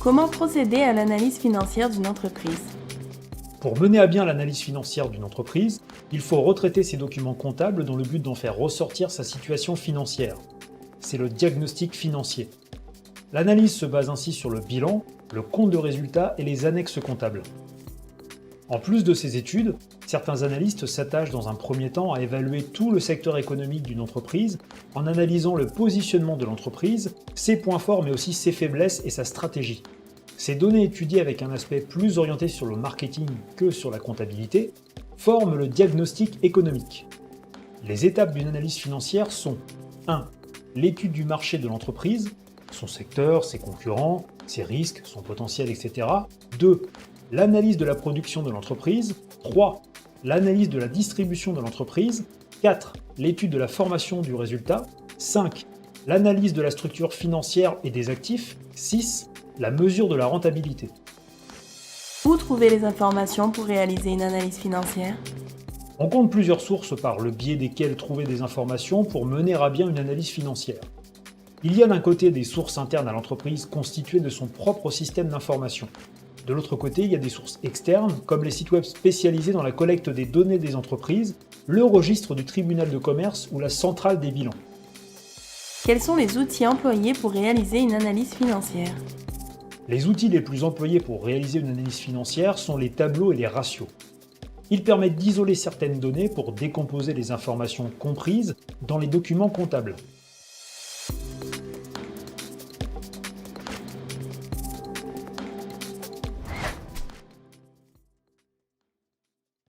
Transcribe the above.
Comment procéder à l'analyse financière d'une entreprise? Pour mener à bien l'analyse financière d'une entreprise, il faut retraiter ses documents comptables dans le but d'en faire ressortir sa situation financière. C'est le diagnostic financier. L'analyse se base ainsi sur le bilan, le compte de résultat et les annexes comptables. En plus de ces études, certains analystes s'attachent dans un premier temps à évaluer tout le secteur économique d'une entreprise en analysant le positionnement de l'entreprise, ses points forts mais aussi ses faiblesses et sa stratégie. Ces données étudiées avec un aspect plus orienté sur le marketing que sur la comptabilité forment le diagnostic économique. Les étapes d'une analyse financière sont 1. L'étude du marché de l'entreprise, son secteur, ses concurrents, ses risques, son potentiel, etc. 2. L'analyse de la production de l'entreprise. 3. L'analyse de la distribution de l'entreprise. 4. L'étude de la formation du résultat. 5. L'analyse de la structure financière et des actifs. 6. La mesure de la rentabilité. Où trouver les informations pour réaliser une analyse financière? On compte plusieurs sources par le biais desquelles trouver des informations pour mener à bien une analyse financière. Il y a d'un côté des sources internes à l'entreprise constituées de son propre système d'information. De l'autre côté, il y a des sources externes, comme les sites web spécialisés dans la collecte des données des entreprises, le registre du tribunal de commerce ou la centrale des bilans. Quels sont les outils employés pour réaliser une analyse financière? Les outils les plus employés pour réaliser une analyse financière sont les tableaux et les ratios. Ils permettent d'isoler certaines données pour décomposer les informations comprises dans les documents comptables.